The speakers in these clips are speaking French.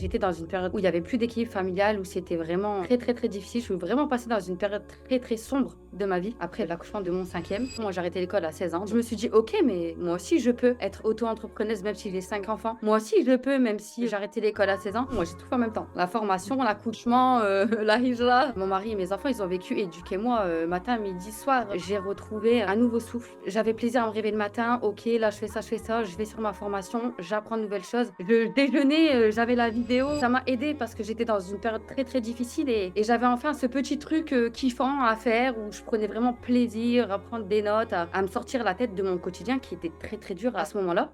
J'étais dans une période où il y avait plus d'équilibre familial, où c'était vraiment très, très, très difficile. Je suis vraiment passée dans une période très, très sombre de ma vie après l'accouchement de mon 5e. Moi, j'ai arrêté l'école à 16 ans. Je me suis dit: «OK, mais moi aussi je peux être auto-entrepreneuse même si j'ai 5 enfants. Moi aussi je peux même si j'ai arrêté l'école à 16 ans». Moi, j'ai tout fait en même temps. La formation, l'accouchement, la hijra. Mon mari et mes enfants, ils ont vécu éduquez-moi, matin, midi, soir. J'ai retrouvé un nouveau souffle. J'avais plaisir à me réveiller le matin. OK, là, je fais ça, je vais sur ma formation, j'apprends de nouvelles choses. Je déjeunais, j'avais la vidéo. Ça m'a aidée parce que j'étais dans une période très, très difficile et j'avais enfin ce petit truc, kiffant à faire où je prenais vraiment plaisir à prendre des notes, à me sortir la tête de mon quotidien qui était très, très dur à ce moment-là.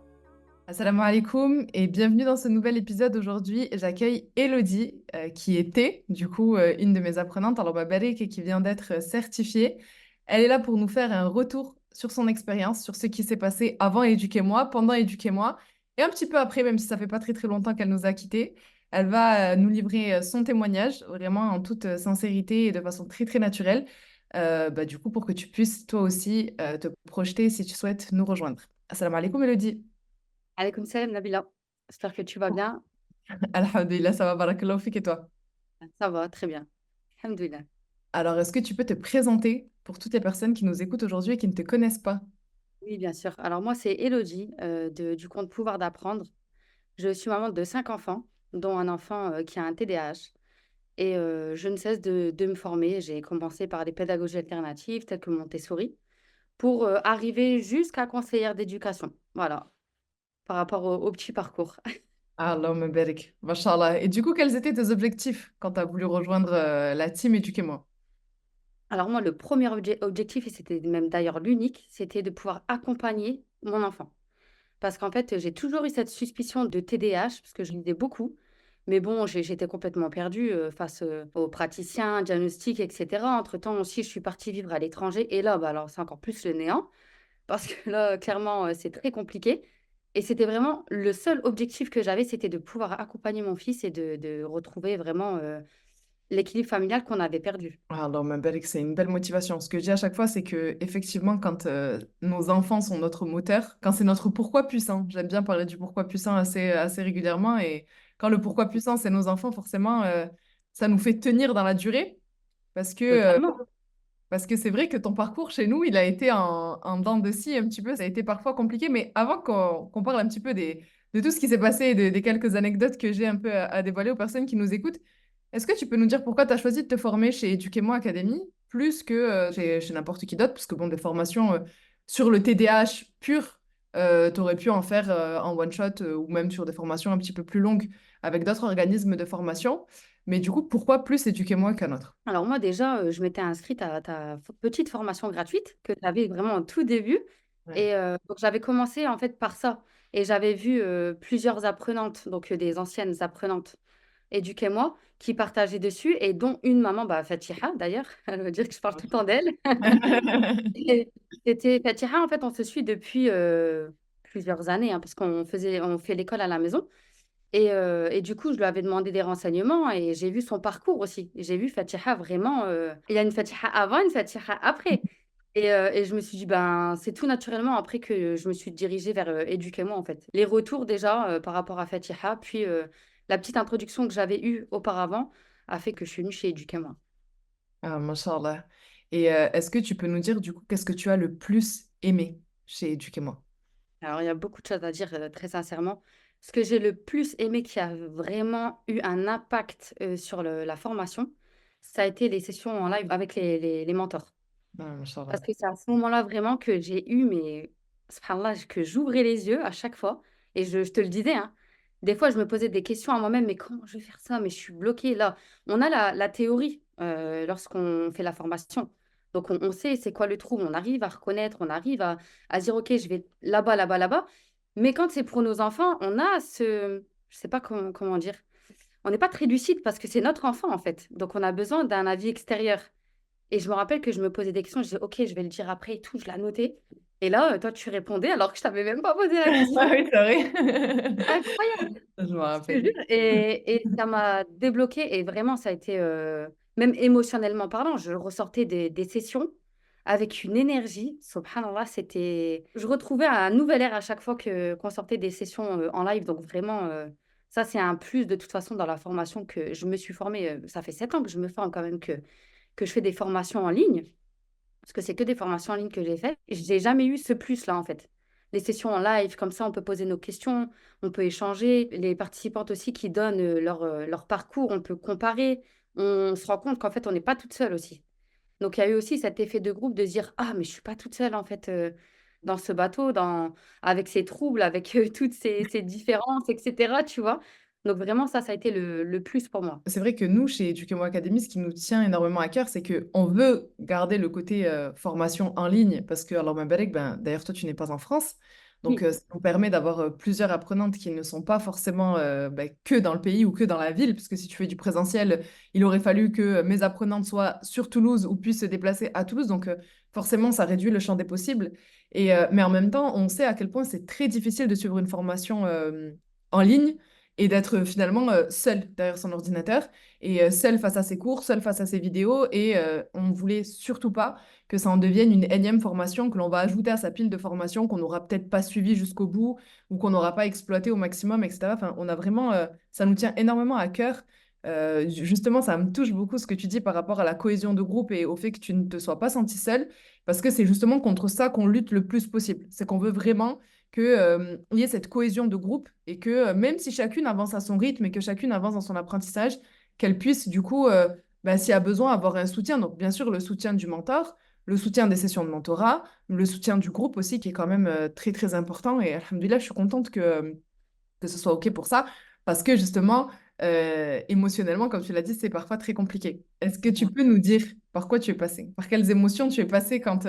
Assalamu alaikum et bienvenue dans ce nouvel épisode. Aujourd'hui, j'accueille Elodie, qui était du coup une de mes apprenantes, alors ma et qui vient d'être certifiée. Elle est là pour nous faire un retour sur son expérience, sur ce qui s'est passé avant Éduquez-moi, pendant Éduquez-moi et un petit peu après, même si ça fait pas très très longtemps qu'elle nous a quittés. Elle va nous livrer son témoignage, vraiment en toute sincérité et de façon très très naturelle. Du coup, pour que tu puisses toi aussi te projeter si tu souhaites nous rejoindre. Assalamu alaikum, Elodie. Alaykoum salam Nabila. J'espère que tu vas bien. Alhamdulillah, ça va, barakallahu fik et toi? Ça va, très bien. Alhamdoulilah. Alors, est-ce que tu peux te présenter pour toutes les personnes qui nous écoutent aujourd'hui et qui ne te connaissent pas? Oui, bien sûr. Alors moi, c'est Elodie, du compte Pouvoir d'apprendre. Je suis maman de 5 enfants, dont un enfant, qui a un TDAH et je ne cesse de me former. J'ai commencé par des pédagogies alternatives telles que Montessori pour, arriver jusqu'à conseillère d'éducation. Voilà, par rapport au petit parcours. Allahumma barik, mashallah. Et du coup, quels étaient tes objectifs quand tu as voulu rejoindre la team Éduquez-moi? Alors moi, le premier objectif et c'était même d'ailleurs l'unique, c'était de pouvoir accompagner mon enfant. Parce qu'en fait, j'ai toujours eu cette suspicion de TDAH parce que je lisais beaucoup. Mais bon, j'étais complètement perdue, face, aux praticiens, diagnostics et cetera. Entre-temps aussi, je suis partie vivre à l'étranger et là, bah, alors c'est encore plus le néant parce que là, clairement, c'est très compliqué et c'était vraiment le seul objectif que j'avais, c'était de pouvoir accompagner mon fils et de retrouver vraiment, l'équilibre familial qu'on avait perdu. Allahumma barik, c'est une belle motivation. Ce que je dis à chaque fois, c'est que effectivement, quand nos enfants sont notre moteur, quand c'est notre pourquoi puissant, j'aime bien parler du pourquoi puissant assez régulièrement, et quand le pourquoi puissant, c'est nos enfants, forcément, ça nous fait tenir dans la durée. Parce que Totalement. Parce que c'est vrai que ton parcours chez nous, il a été en dents de scie un petit peu, ça a été parfois compliqué, mais avant qu'on parle un petit peu de tout ce qui s'est passé et des quelques anecdotes que j'ai un peu à dévoiler aux personnes qui nous écoutent, est-ce que tu peux nous dire pourquoi tu as choisi de te former chez Éduquez-moi Academy plus que chez n'importe qui d'autre? Parce que bon, des formations sur le TDAH pur, tu aurais pu en faire en one-shot ou même sur des formations un petit peu plus longues avec d'autres organismes de formation. Mais du coup, pourquoi plus Éduquez-moi qu'un autre? Alors moi déjà, je m'étais inscrite à ta petite formation gratuite que tu avais vraiment au tout début Ouais. et donc j'avais commencé en fait par ça et j'avais vu, plusieurs apprenantes, donc des anciennes apprenantes éduquez-moi, qui partageaient dessus et dont une maman, bah, Fatiha d'ailleurs, elle veut dire que je parle tout le temps d'elle et c'était Fatiha en fait on se suit depuis, plusieurs années, hein, parce on fait l'école à la maison et du coup, je lui avais demandé des renseignements et j'ai vu son parcours aussi. J'ai vu Fatiha vraiment, il y a une Fatiha avant, une Fatiha après et je me suis dit: «Ben, c'est tout naturellement après que je me suis dirigée vers, Éduquez-moi, en fait». Les retours déjà, par rapport à Fatiha, puis, la petite introduction que j'avais eue auparavant a fait que je suis venue chez Éduquez-moi. Ah, mashallah. Et est-ce que tu peux nous dire du coup qu'est-ce que tu as le plus aimé chez Éduquez-moi? Alors, il y a beaucoup de choses à dire, très sincèrement. Ce que j'ai le plus aimé qui a vraiment eu un impact, sur la formation, ça a été les sessions en live avec les mentors. Ah, mashallah. Parce que c'est à ce moment-là vraiment que j'ai eu mais subhanallah, que j'ouvrais les yeux à chaque fois et je te le disais, hein, des fois je me posais des questions à moi-même: «Mais comment je vais faire ça? Mais je suis bloquée là». On a la théorie, lorsqu'on fait la formation. Donc on sait c'est quoi le trouble, on arrive à reconnaître, on arrive à se dire: «OK, je vais là-bas, là-bas, là-bas». Mais quand c'est pour nos enfants, on a je sais pas comment dire? On n'est pas très lucide parce que c'est notre enfant en fait. Donc on a besoin d'un avis extérieur. Et je me rappelle que je me posais des questions, je disais: «OK, je vais le dire après et tout», je la notais et là, toi, tu répondais alors que je t'avais même pas posé la question. Ah oui, c'est vrai. Incroyable, Je me je te rappelle. jure et ça m'a débloquée et vraiment ça a été, même émotionnellement parlant, je ressortais des sessions avec une énergie, subhanallah, c'était je retrouvais un nouvel air à chaque fois qu'on sortait des sessions, en live donc vraiment, Ça, c'est un plus de toute façon dans la formation que je me suis formée. Ça fait 7 ans que je me forme quand même, que je fais des formations en ligne, parce que c'est que des formations en ligne que j'ai faites. Et j'ai jamais eu ce plus-là, en fait. Les sessions en live, comme ça, on peut poser nos questions, on peut échanger. Les participantes aussi qui donnent leur parcours, on peut comparer. On se rend compte qu'en fait, on n'est pas toute seule aussi. Donc, il y a eu aussi cet effet de groupe de se dire, ah, mais je suis pas toute seule, en fait, dans ce bateau, avec ces troubles, avec toutes ces différences, etc., tu vois. Donc, vraiment, ça a été le plus pour moi. C'est vrai que nous, chez Educamo Academy, ce qui nous tient énormément à cœur, c'est qu'on veut garder le côté formation en ligne, parce que, alors, Mabarek, ben, d'ailleurs, toi, tu n'es pas en France, donc Oui, ça nous permet d'avoir plusieurs apprenantes qui ne sont pas forcément ben, que dans le pays ou que dans la ville, parce que si tu fais du présentiel, il aurait fallu que mes apprenantes soient sur Toulouse ou puissent se déplacer à Toulouse, donc forcément, ça réduit le champ des possibles. Mais en même temps, on sait à quel point c'est très difficile de suivre une formation en ligne et d'être finalement seul derrière son ordinateur et seul face à ses cours, seul face à ses vidéos. Et on voulait surtout pas que ça en devienne une énième formation que l'on va ajouter à sa pile de formations qu'on n'aura peut-être pas suivi jusqu'au bout ou qu'on n'aura pas exploité au maximum, etc. Enfin, on a vraiment, ça nous tient énormément à cœur. Justement, ça me touche beaucoup ce que tu dis par rapport à la cohésion de groupe et au fait que tu ne te sois pas senti seul, parce que c'est justement contre ça qu'on lutte le plus possible. C'est qu'on veut vraiment qu'il y ait cette cohésion de groupe et que même si chacune avance à son rythme et que chacune avance dans son apprentissage, qu'elle puisse du coup, bah, s'il y a besoin, avoir un soutien. Donc bien sûr, le soutien du mentor, le soutien des sessions de mentorat, le soutien du groupe aussi qui est quand même très très important. Et alhamdoulilah, je suis contente que ce soit OK pour ça parce que justement, émotionnellement, comme tu l'as dit, c'est parfois très compliqué. Est-ce que tu peux nous dire par quoi tu es passé? Par quelles émotions tu es passé quand,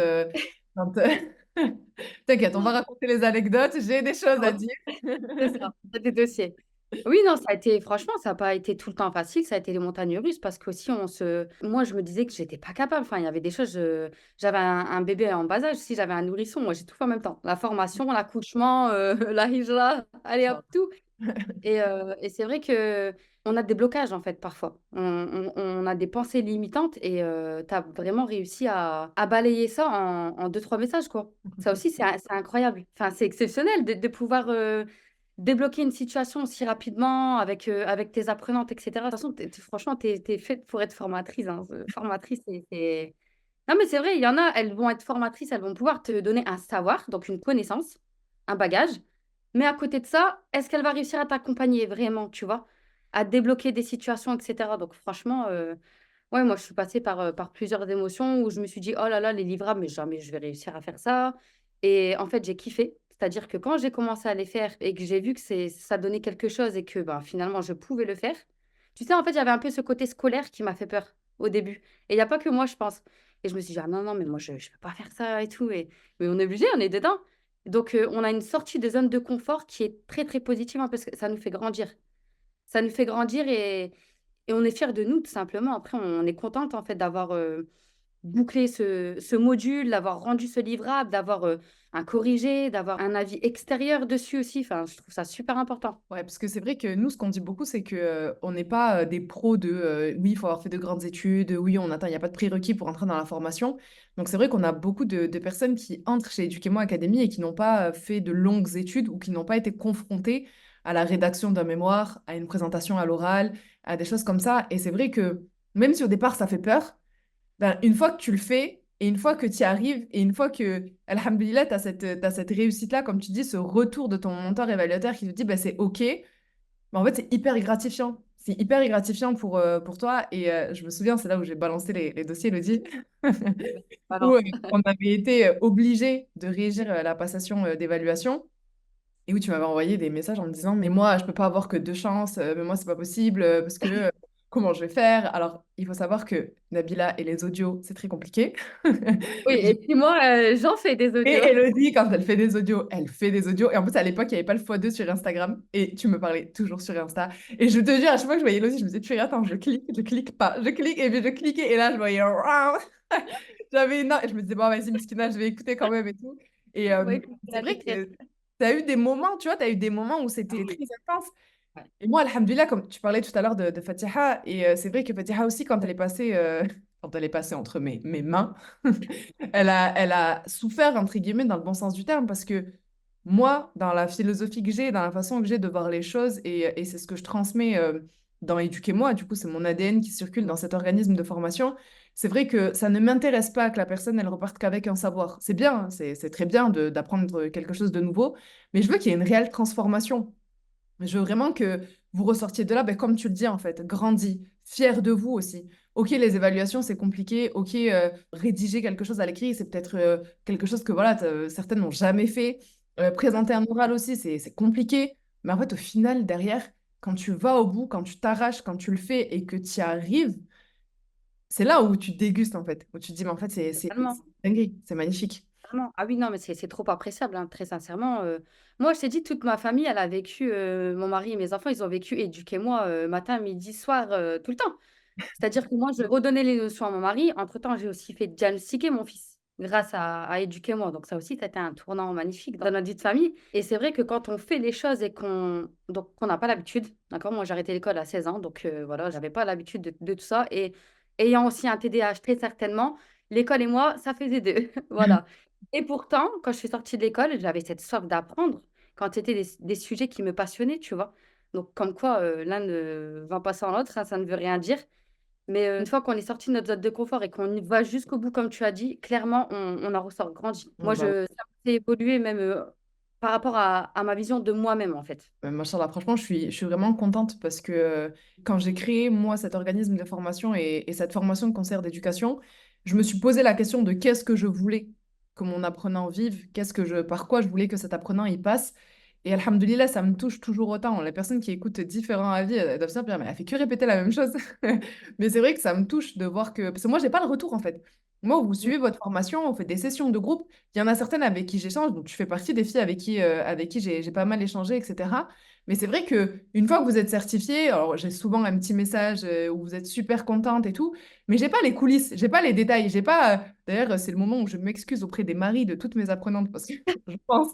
T'inquiète, on va raconter les anecdotes, j'ai des choses à ça. dire. C'est ça, c'est des dossiers. Oui, non, ça a été, franchement, ça n'a pas été tout le temps facile, ça a été les montagnes russes parce qu'aussi, moi, je me disais que j'étais pas capable. Enfin, il y avait des choses, j'avais un bébé en bas âge, si j'avais un nourrisson, moi, j'ai tout fait en même temps. La formation, l'accouchement, la hijra, allez hop, tout. Et c'est vrai que on a des blocages, en fait, parfois. On a des pensées limitantes et tu as vraiment réussi à balayer ça en deux, trois messages, quoi. Ça aussi, c'est incroyable. Enfin, c'est exceptionnel de pouvoir débloquer une situation aussi rapidement avec tes apprenantes, etc. De toute façon, franchement, tu es faite pour être formatrice, hein. Formatrice, Non, mais c'est vrai, il y en a, elles vont être formatrices, elles vont pouvoir te donner un savoir, donc une connaissance, un bagage. Mais à côté de ça, est-ce qu'elle va réussir à t'accompagner vraiment, tu vois, à débloquer des situations, etc. Donc franchement, ouais, moi je suis passée par plusieurs émotions où je me suis dit, oh là là, les livrables, mais jamais je vais réussir à faire ça. Et en fait, j'ai kiffé. C'est-à-dire que quand j'ai commencé à les faire et que j'ai vu que ça donnait quelque chose et que ben, finalement je pouvais le faire, tu sais, en fait, j'avais un peu ce côté scolaire qui m'a fait peur au début. Et il n'y a pas que moi, je pense. Et je me suis dit, ah non, non, mais moi, je ne peux pas faire ça et tout. Mais on est obligé, on est dedans. Donc, on a une sortie de zone de confort qui est très, très positive hein, parce que ça nous fait grandir. Ça nous fait grandir et on est fiers de nous, tout simplement. Après, on est contente, en fait, d'avoir boucler ce module, d'avoir rendu ce livrable, d'avoir un corrigé, d'avoir un avis extérieur dessus aussi. Enfin, je trouve ça super important. Ouais, parce que c'est vrai que nous, ce qu'on dit beaucoup, c'est que on n'est pas des pros de oui, il faut avoir fait de grandes études, oui, on attend, il n'y a pas de prérequis pour entrer dans la formation. Donc c'est vrai qu'on a beaucoup de personnes qui entrent chez Eduquemo Academy et qui n'ont pas fait de longues études ou qui n'ont pas été confrontées à la rédaction d'un mémoire, à une présentation à l'oral, à des choses comme ça. Et c'est vrai que même si au départ ça fait peur, ben, une fois que tu le fais, et une fois que tu y arrives, et une fois que, alhamdoulilah, t'as cette réussite-là, comme tu dis, ce retour de ton mentor évaluateur qui te dit, ben, c'est OK, ben, en fait, c'est hyper gratifiant. C'est hyper gratifiant pour toi. Et je me souviens, c'est là où j'ai balancé les dossiers, Elodie, où Balance. on avait été obligé de réagir à la passation d'évaluation. Et où tu m'avais envoyé des messages en me disant, mais moi, je peux pas avoir que deux chances, mais moi, c'est pas possible, parce que comment je vais faire? Alors, il faut savoir que Nabila et les audios, c'est très compliqué. Oui, et puis moi, j'en fais des Et audios. Elodie, quand elle fait des audios, elle fait des audios. Et en plus, à l'époque, il n'y avait pas le x2 sur Instagram. Et tu me parlais toujours sur Insta. Et je te jure, à chaque fois que je voyais Elodie, je me disais, tu attends, je clique pas. Je clique, et puis je cliquais. Et là, je voyais, waouh. J'avais une... Et je me disais, bon, vas-y, Miskina, je vais écouter quand même et tout. Et Oui, c'est la vrai t'inquiète. que tu as eu des moments, tu vois, tu as eu des moments où c'était très Oui. intense. Ouais. Et moi, alhamdoulilah, comme tu parlais tout à l'heure de Fatiha, et c'est vrai que Fatiha aussi, quand elle est passée, quand elle est passée entre mes mains, elle a souffert, entre guillemets, dans le bon sens du terme, parce que moi, dans la philosophie que j'ai, dans la façon que j'ai de voir les choses, et c'est ce que je transmets dans Éduquez-moi, du coup, c'est mon ADN qui circule dans cet organisme de formation. C'est vrai que ça ne m'intéresse pas que la personne, elle reparte qu'avec un savoir. C'est bien, hein, c'est très bien d'apprendre quelque chose de nouveau, mais je veux qu'il y ait une réelle transformation. Je veux vraiment que vous ressortiez de là, ben, comme tu le dis en fait, grandi, fier de vous aussi. Ok, les évaluations, c'est compliqué. Ok, rédiger quelque chose à l'écrit, c'est peut-être quelque chose que voilà, certaines n'ont jamais fait. Présenter un oral aussi, c'est compliqué. Mais en fait, au final, derrière, quand tu vas au bout, quand tu t'arraches, quand tu le fais et que tu y arrives, c'est là où tu dégustes en fait. Où tu te dis, mais en fait, c'est Totalement. dingue, c'est magnifique. Vraiment. Ah oui, non, mais c'est trop appréciable, hein, très sincèrement. Moi, je t'ai dit, toute ma famille, elle a vécu, mon mari et mes enfants, ils ont vécu éduquez-moi matin, midi, soir, tout le temps. C'est-à-dire que moi, je redonnais les leçons à mon mari. Entre-temps, j'ai aussi fait diagnostiquer mon fils grâce à éduquez-moi. Donc ça aussi, c'était un tournant magnifique dans notre vie de famille. Et c'est vrai que quand on fait les choses et qu'on n'a pas l'habitude, d'accord, moi j'ai arrêté l'école à 16 ans, donc voilà, j'avais pas l'habitude de tout ça. Et ayant aussi un TDAH, très certainement, l'école et moi, ça faisait deux. Voilà. Et pourtant, quand je suis sortie de l'école, j'avais cette soif d'apprendre quand c'était des sujets qui me passionnaient, tu vois. Donc, comme quoi, l'un ne va pas sans l'autre, hein, ça ne veut rien dire. Mais une fois qu'on est sorti de notre zone de confort et qu'on y va jusqu'au bout, comme tu as dit, clairement, on en ressort grandi. Moi, Bah, ça m'a fait évoluer même par rapport à ma vision de moi-même, en fait. Machallah, franchement, je suis vraiment contente parce que quand j'ai créé, moi, cet organisme de formation et cette formation de conseillère d'éducation, je me suis posé la question de qu'est-ce que je voulais que mon apprenant vive, par quoi je voulais que cet apprenant y passe. Et alhamdoulilah, ça me touche toujours autant. Les personnes qui écoutent différents avis, elles doivent se dire, mais elle fait que répéter la même chose. Mais c'est vrai que ça me touche de voir que... Parce que moi, j'ai pas le retour, en fait. Moi, vous Mm. suivez votre formation, on fait des sessions de groupe. Il y en a certaines avec qui j'échange, donc tu fais partie des filles avec qui j'ai pas mal échangé, etc. Mais c'est vrai que une fois que vous êtes certifié, alors j'ai souvent un petit message où vous êtes super contente et tout, mais j'ai pas les coulisses, j'ai pas les détails, j'ai pas. D'ailleurs, c'est le moment où je m'excuse auprès des maris de toutes mes apprenantes parce que je pense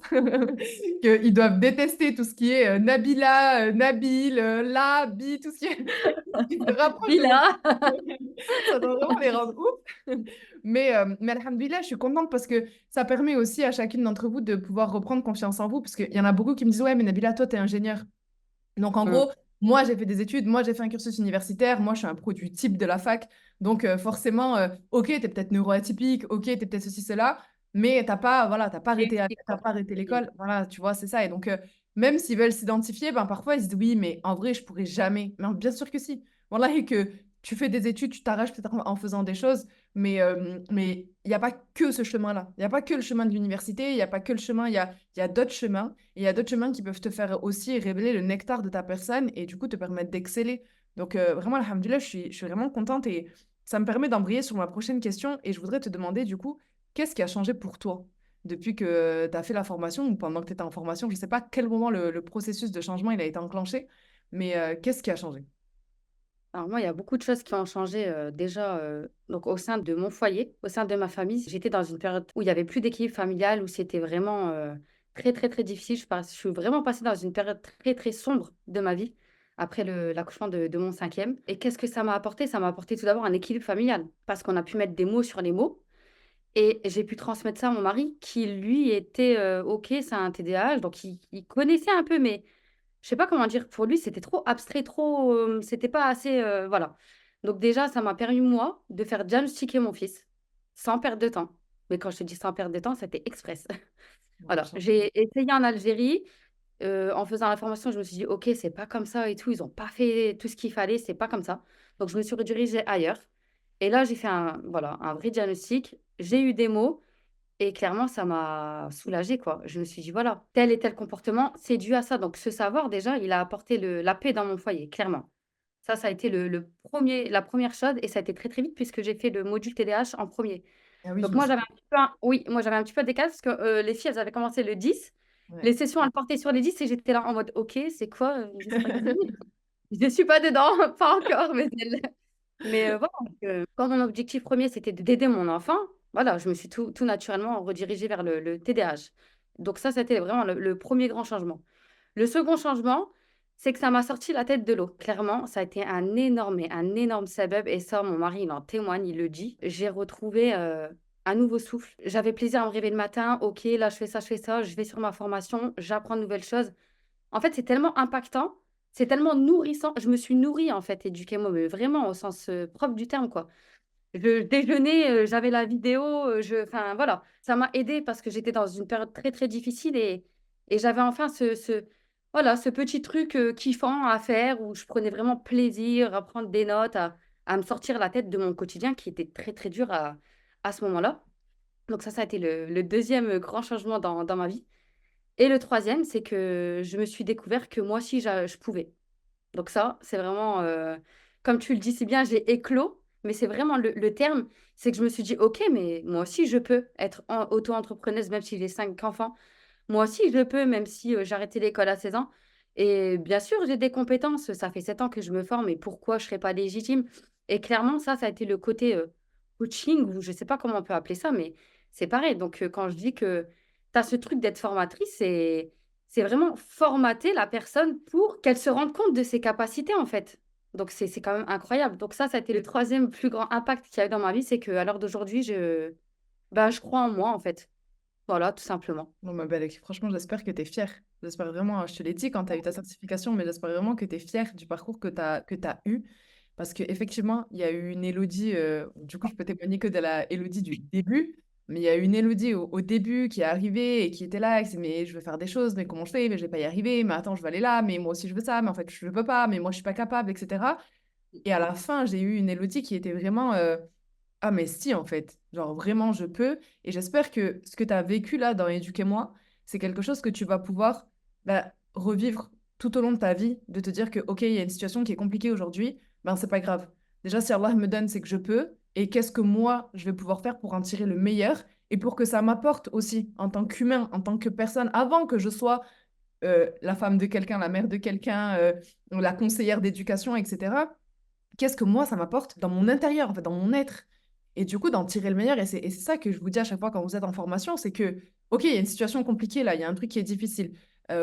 qu'ils doivent détester tout ce qui est Nabila, Nabil, Labi, tout ce qui, qui se rapproche de mon... Bila. Ça doit vraiment les rendre ouf. Mais alhamdoulilah, je suis contente parce que ça permet aussi à chacune d'entre vous de pouvoir reprendre confiance en vous. Parce qu'il y en a beaucoup qui me disent, ouais, mais Nabila, toi, tu es ingénieur. Donc, en Mm. gros, moi, j'ai fait des études, moi, j'ai fait un cursus universitaire, moi, je suis un produit type de la fac. Donc, forcément, ok, tu es peut-être neuroatypique, ok, tu es peut-être ceci, cela, mais Réussi, t'as quoi. pas arrêté Mm. l'école. Voilà, tu vois, c'est ça. Et donc, même s'ils veulent s'identifier, ben, parfois, ils se disent, oui, mais en vrai, je pourrais jamais. Mais bien sûr que si. Voilà, et que tu fais des études, tu t'arraches peut-être en faisant des choses, mais il n'y a pas que ce chemin-là. Il n'y a pas que le chemin de l'université, il n'y a pas que le chemin, il y a d'autres chemins. Et il y a d'autres chemins qui peuvent te faire aussi révéler le nectar de ta personne et du coup te permettre d'exceller. Donc vraiment, alhamdoulilah, je suis vraiment contente et ça me permet d'embrayer sur ma prochaine question. Et je voudrais te demander du coup, qu'est-ce qui a changé pour toi depuis que tu as fait la formation ou pendant que tu étais en formation? Je ne sais pas à quel moment le processus de changement il a été enclenché, mais qu'est-ce qui a changé? Alors moi, il y a beaucoup de choses qui ont changé déjà donc au sein de mon foyer, au sein de ma famille. J'étais dans une période où il y avait plus d'équilibre familial, où c'était vraiment très, très, très difficile. Je suis vraiment passée dans une période très, très sombre de ma vie après l'accouchement de mon cinquième. Et qu'est-ce que ça m'a apporté? Ça m'a apporté tout d'abord un équilibre familial parce qu'on a pu mettre des mots sur les mots. Et j'ai pu transmettre ça à mon mari qui, lui, était OK, c'est un TDAH, donc il connaissait un peu, mais je sais pas comment dire, pour lui, c'était trop abstrait, trop, c'était pas assez, voilà. Donc déjà, ça m'a permis, moi, de faire diagnostiquer mon fils sans perdre de temps. Mais quand je te dis sans perdre de temps, c'était express. Voilà, j'ai essayé en Algérie, en faisant la formation, je me suis dit, OK, c'est pas comme ça et tout, ils ont pas fait tout ce qu'il fallait, c'est pas comme ça. Donc je me suis redirigée ailleurs. Et là, j'ai fait voilà, un vrai diagnostic, j'ai eu des mots, et clairement, ça m'a soulagée, quoi. Je me suis dit, voilà, tel et tel comportement, c'est dû à ça. Donc, ce savoir, déjà, il a apporté la paix dans mon foyer, clairement. Ça a été la première chose et ça a été très, très vite puisque j'ai fait le module TDAH en premier. Ah oui, je Donc, me moi, souviens. oui, moi, j'avais un petit peu de décalage parce que les filles, elles avaient commencé le 10. Ouais. Les sessions, elles portaient sur les 10 et j'étais là en mode, OK, c'est quoi 10 x 10? Je ne suis pas dedans, pas encore, mais mais voilà, donc, quand mon objectif premier, c'était d'aider mon enfant, voilà, je me suis tout naturellement redirigée vers le TDAH. Donc ça, c'était vraiment le premier grand changement. Le second changement, c'est que ça m'a sorti la tête de l'eau. Clairement, ça a été un énorme sabab. Et ça, mon mari, il en témoigne, il le dit. J'ai retrouvé un nouveau souffle. J'avais plaisir à me réveiller le matin. OK, là, je fais ça, je vais sur ma formation, j'apprends de nouvelles choses. En fait, c'est tellement impactant, c'est tellement nourrissant. Je me suis nourrie, en fait, Educamo, mais vraiment au sens, propre du terme, quoi. Je déjeunais, j'avais la vidéo, enfin voilà, ça m'a aidée parce que j'étais dans une période très, très difficile et j'avais enfin voilà, ce petit truc, kiffant à faire où je prenais vraiment plaisir à prendre des notes, à me sortir la tête de mon quotidien qui était très, très dur à ce moment-là. Donc ça a été le 2e grand changement dans ma vie et le troisième, c'est que je me suis découvert que moi aussi je pouvais. Donc ça, c'est vraiment, comme tu le dis si bien, j'ai éclos, mais c'est vraiment le terme, c'est que je me suis dit: «OK, mais moi aussi je peux être auto-entrepreneuse même si j'ai 5 enfants. Moi aussi je peux même si, j'ai arrêté l'école à 16 ans et bien sûr j'ai des compétences, ça fait 7 ans que je me forme et pourquoi je serais pas légitime?» Et clairement ça a été le côté, coaching ou je sais pas comment on peut appeler ça, mais c'est pareil. Donc quand je dis que tu as ce truc d'être formatrice, c'est vraiment formater la personne pour qu'elle se rende compte de ses capacités, en fait. Donc c'est quand même incroyable. Donc ça a été le troisième plus grand impact qu'il y a eu dans ma vie, c'est qu'à l'heure d'aujourd'hui, je crois en moi, en fait. Voilà, tout simplement. Bon, ma belle, franchement, j'espère que tu es fière. J'espère vraiment, je te l'ai dit quand tu as eu ta certification, mais j'espère vraiment que tu es fière du parcours que tu as eu. Parce qu'effectivement, il y a eu une Élodie, du coup, je peux témoigner que de la Élodie du début, mais il y a eu une Élodie au début qui est arrivée et qui était là, et qui disait, mais je veux faire des choses, mais comment je fais? Mais je vais pas y arriver, mais attends, je veux aller là, mais moi aussi je veux ça, mais en fait, je veux pas, mais moi je suis pas capable, etc. Et à la fin, j'ai eu une Élodie qui était vraiment, ah, mais si, en fait. Genre, vraiment, je peux. Et j'espère que ce que tu as vécu là dans Éduquez-moi, c'est quelque chose que tu vas pouvoir revivre tout au long de ta vie, de te dire que, OK, il y a une situation qui est compliquée aujourd'hui, ben, c'est pas grave. Déjà, si Allah me donne, c'est que je peux. Et qu'est-ce que moi, je vais pouvoir faire pour en tirer le meilleur et pour que ça m'apporte aussi en tant qu'humain, en tant que personne, avant que je sois la femme de quelqu'un, la mère de quelqu'un, la conseillère d'éducation, etc. Qu'est-ce que moi, ça m'apporte dans mon intérieur, en fait, dans mon être. Et du coup, d'en tirer le meilleur. Et c'est ça que je vous dis à chaque fois quand vous êtes en formation, c'est que, OK, il y a une situation compliquée là, il y a un truc qui est difficile.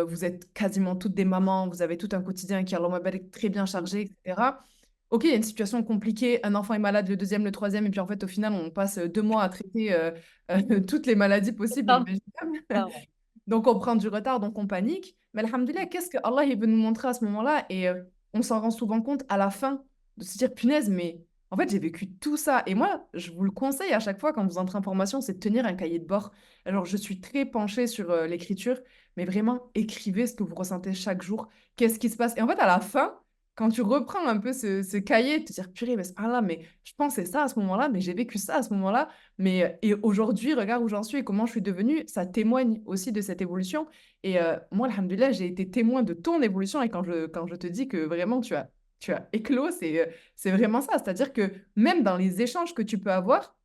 Vous êtes quasiment toutes des mamans, vous avez tout un quotidien qui, alors, est très bien chargé, etc. OK, il y a une situation compliquée, un enfant est malade, le deuxième, le troisième, et puis en fait, au final, on passe 2 mois à traiter toutes les maladies possibles et Ça, imaginables. ça, ouais. Donc, on prend du retard, donc on panique. Mais alhamdoulilah, qu'est-ce que Allah il veut nous montrer à ce moment-là? Et on s'en rend souvent compte à la fin de se dire, punaise, mais en fait, j'ai vécu tout ça. Et moi, je vous le conseille à chaque fois quand vous entrez en formation, c'est de tenir un cahier de bord. Alors, je suis très penchée sur l'écriture, mais vraiment, écrivez ce que vous ressentez chaque jour. Qu'est-ce qui se passe? Et en fait, à la fin, quand tu reprends un peu ce cahier, te dire, purée, mais, ah là, mais je pensais ça à ce moment-là, mais j'ai vécu ça à ce moment-là. Mais et aujourd'hui, regarde où j'en suis et comment je suis devenue, ça témoigne aussi de cette évolution. Et moi, alhamdoulilah, j'ai été témoin de ton évolution. Et quand je te dis que vraiment tu as éclos, c'est vraiment ça. C'est-à-dire que même dans les échanges que tu peux avoir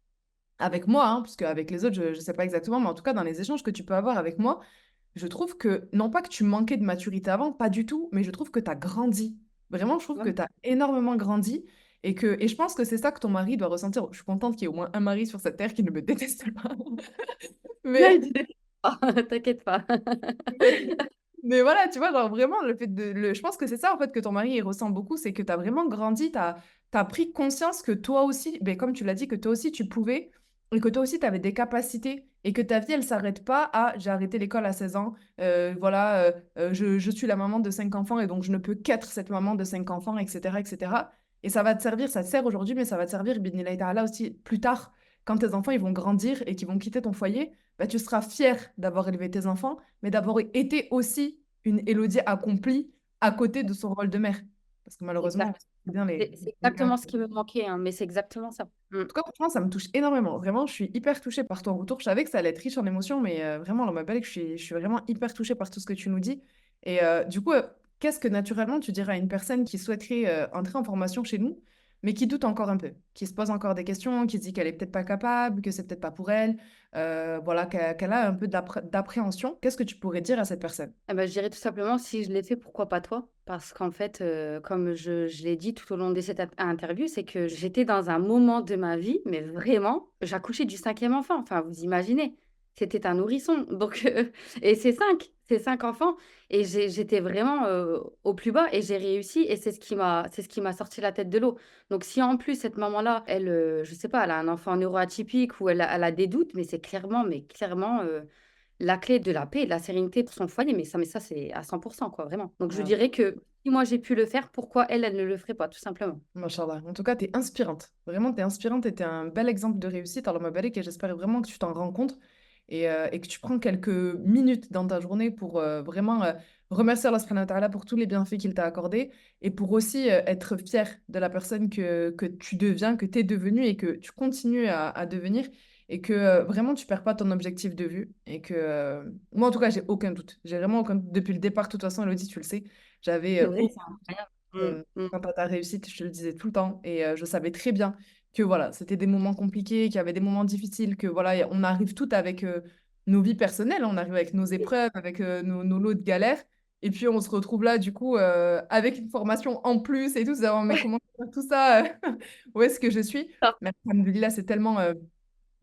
avec moi, hein, parce qu'avec les autres, je ne sais pas exactement, mais en tout cas, dans les échanges que tu peux avoir avec moi, je trouve que, non pas que tu manquais de maturité avant, pas du tout, mais je trouve que tu as grandi. Vraiment, je trouve que Ouais. tu as énormément grandi et je pense que c'est ça que ton mari doit ressentir. Je suis contente qu'il y ait au moins un mari sur cette terre qui ne me déteste pas. Ouais, Mais, t'inquiète pas. mais, mais voilà, tu vois, genre vraiment, je pense que c'est ça en fait que ton mari il ressent beaucoup, c'est que tu as vraiment grandi, tu as pris conscience que toi aussi, ben, comme tu l'as dit, que toi aussi tu pouvais et que toi aussi tu avais des capacités et que ta vie elle s'arrête pas à j'ai arrêté l'école à 16 ans, voilà, je suis la maman de 5 enfants et donc je ne peux qu'être cette maman de 5 enfants, etc., etc. Et ça va te servir, ça te sert aujourd'hui, mais ça va te servir, bidnillahi ta'ala, aussi plus tard, quand tes enfants ils vont grandir et qu'ils vont quitter ton foyer, bah, tu seras fier d'avoir élevé tes enfants, mais d'avoir été aussi une Élodie accomplie à côté de son rôle de mère. Parce que malheureusement, Exact. c'est bien C'est les cas. exactement ce qui me manquait, hein, mais c'est exactement ça. Mmh. En tout cas, franchement, ça me touche énormément. Vraiment, je suis hyper touchée par ton retour. Je savais que ça allait être riche en émotions, mais vraiment, on m'appelle que je suis vraiment hyper touchée par tout ce que tu nous dis. Et du coup, qu'est-ce que naturellement tu dirais à une personne qui souhaiterait entrer en formation chez nous, mais qui doute encore un peu, qui se pose encore des questions, qui se dit qu'elle est peut-être pas capable, que c'est peut-être pas pour elle, voilà, qu'elle a un peu d'appréhension. Qu'est-ce que tu pourrais dire à cette personne? Eh ben, je dirais tout simplement, si je l'ai fait, pourquoi pas toi? Parce qu'en fait, comme je l'ai dit tout au long de cette interview, c'est que j'étais dans un moment de ma vie, mais vraiment, j'accouchais du 5e enfant. Enfin, vous imaginez. c'était un nourrisson. Donc, et c'est 5 enfants. Et j'étais vraiment au plus bas et j'ai réussi. Et c'est ce qui m'a sorti la tête de l'eau. Donc, si en plus, cette maman-là, elle, je sais pas, elle a un enfant neuroatypique ou elle a des doutes, mais c'est clairement la clé de la paix et de la sérénité pour son foyer. Mais ça c'est à 100%, quoi, vraiment. Donc, je Ah, dirais que si moi j'ai pu le faire, pourquoi elle ne le ferait pas, tout simplement. Machallah. En tout cas, tu es inspirante. Vraiment, tu es inspirante et tu es un bel exemple de réussite. Alors, ma belle, et j'espère vraiment que tu t'en rends compte et que tu prends quelques minutes dans ta journée pour vraiment remercier Allah subhanahu wa ta'ala pour tous les bienfaits qu'il t'a accordés et pour aussi être fier de la personne que tu deviens, que tu es devenue et que tu continues à devenir et que vraiment tu perds pas ton objectif de vue et que moi, en tout cas, j'ai aucun doute. J'ai vraiment aucun doute. Depuis le départ, de toute façon, Elodie, tu le sais, j'avais C'est vrai, c'est incroyable. quant à ta réussite, je te le disais tout le temps, et je savais très bien que voilà, c'était des moments compliqués, qu'il y avait des moments difficiles, que voilà, on arrive toutes avec nos vies personnelles, on arrive avec nos épreuves, avec nos lots de galères, et puis on se retrouve là, du coup, avec une formation en plus et tout, c'est vraiment, mais comment faire tout ça, où est-ce que je suis? Mais alhamdoulilah, c'est tellement,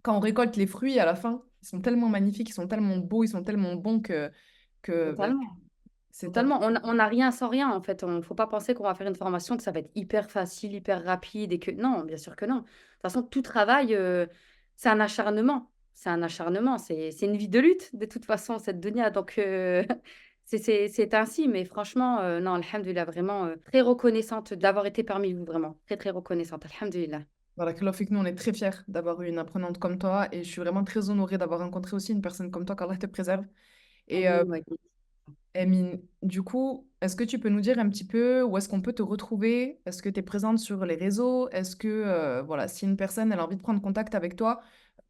quand on récolte les fruits à la fin, ils sont tellement magnifiques, ils sont tellement beaux, ils sont tellement bons que bah, Totalement. c'est top. Totalement. On n'a rien sans rien, en fait. On faut pas penser qu'on va faire une formation, que ça va être hyper facile, hyper rapide et que... Non, bien sûr que non. De toute façon, tout travail, c'est un acharnement. C'est un acharnement. C'est une vie de lutte, de toute façon, cette dunya. Donc, c'est ainsi. Mais franchement, non, alhamdoulilah, vraiment très reconnaissante d'avoir été parmi vous, vraiment. Très, très reconnaissante. Alhamdoulilah. Voilà, que fait que nous, on est très fiers d'avoir eu une apprenante comme toi et je suis vraiment très honorée d'avoir rencontré aussi une personne comme toi, qu'Allah te préserve. Et Amine, ouais. Emine, du coup, est-ce que tu peux nous dire un petit peu où est-ce qu'on peut te retrouver? Est-ce que tu es présente sur les réseaux? Est-ce que, voilà, si une personne elle a envie de prendre contact avec toi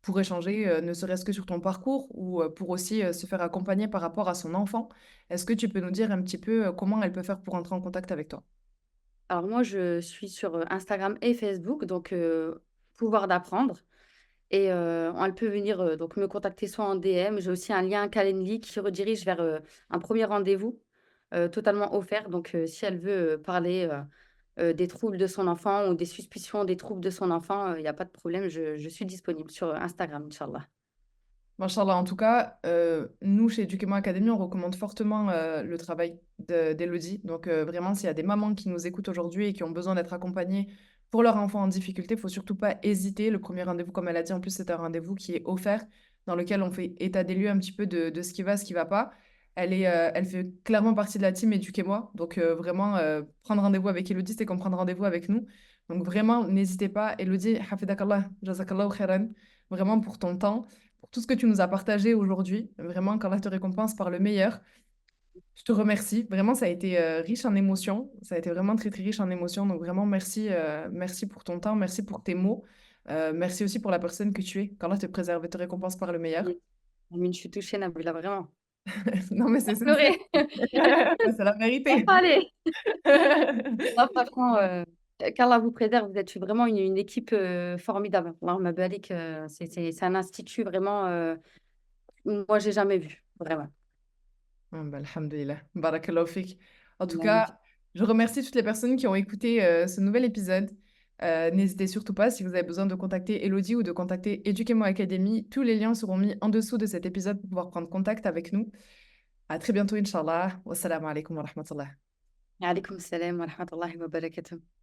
pour échanger, ne serait-ce que sur ton parcours ou pour aussi se faire accompagner par rapport à son enfant, est-ce que tu peux nous dire un petit peu comment elle peut faire pour entrer en contact avec toi? Alors moi, je suis sur Instagram et Facebook, donc pouvoir d'apprendre. Et elle peut venir donc me contacter soit en DM. J'ai aussi un lien Calendly qui redirige vers un premier rendez-vous totalement offert. Donc, si elle veut parler des troubles de son enfant ou des suspicions des troubles de son enfant, il n'y a pas de problème. Je suis disponible sur Instagram, Inch'Allah. Machallah, en tout cas, nous, chez Éduquez-moi Académie, on recommande fortement le travail d'Elodie. Donc, vraiment, s'il y a des mamans qui nous écoutent aujourd'hui et qui ont besoin d'être accompagnées pour leur enfant en difficulté, il faut surtout pas hésiter. Le premier rendez-vous, comme elle a dit, en plus, c'est un rendez-vous qui est offert, dans lequel on fait état des lieux un petit peu de ce qui va, ce qui va pas. Elle fait clairement partie de la team Éduquez-moi. Donc, vraiment, prendre rendez-vous avec Elodie, c'est comme prendre rendez-vous avec nous. Donc, vraiment, n'hésitez pas. Elodie, hafidakallah, jazakallahu khairan, vraiment pour ton temps pour tout ce que tu nous as partagé aujourd'hui. Vraiment, qu'Allah te récompense par le meilleur. Je te remercie. Vraiment, ça a été riche en émotions. Ça a été vraiment très, très riche en émotions. Donc, vraiment, merci, merci pour ton temps. Merci pour tes mots. Merci aussi pour la personne que tu es. Qu'Allah te préserve et te récompense par le meilleur. Amine, je suis touchée, Nabila, vraiment. Non, mais J'ai c'est sincère. pleuré. C'est la Laisse vérité. aller. Non, franchement, qu'Allah vous préserve. Vous êtes vraiment une équipe formidable. Allahumma barik, c'est un institut vraiment, moi, j'ai jamais vu, vraiment. Ah, bah, alhamdulillah. Barakallahu fik. En tout Magnifique. cas, je remercie toutes les personnes qui ont écouté ce nouvel épisode. N'hésitez surtout pas, si vous avez besoin de contacter Elodie ou de contacter Éduquez-moi Academy, tous les liens seront mis en dessous de cet épisode pour pouvoir prendre contact avec nous. À très bientôt, Inch'Allah. Wassalamu alaikum wa rahmatullah. عليكم السلام ورحمة الله وبركاته.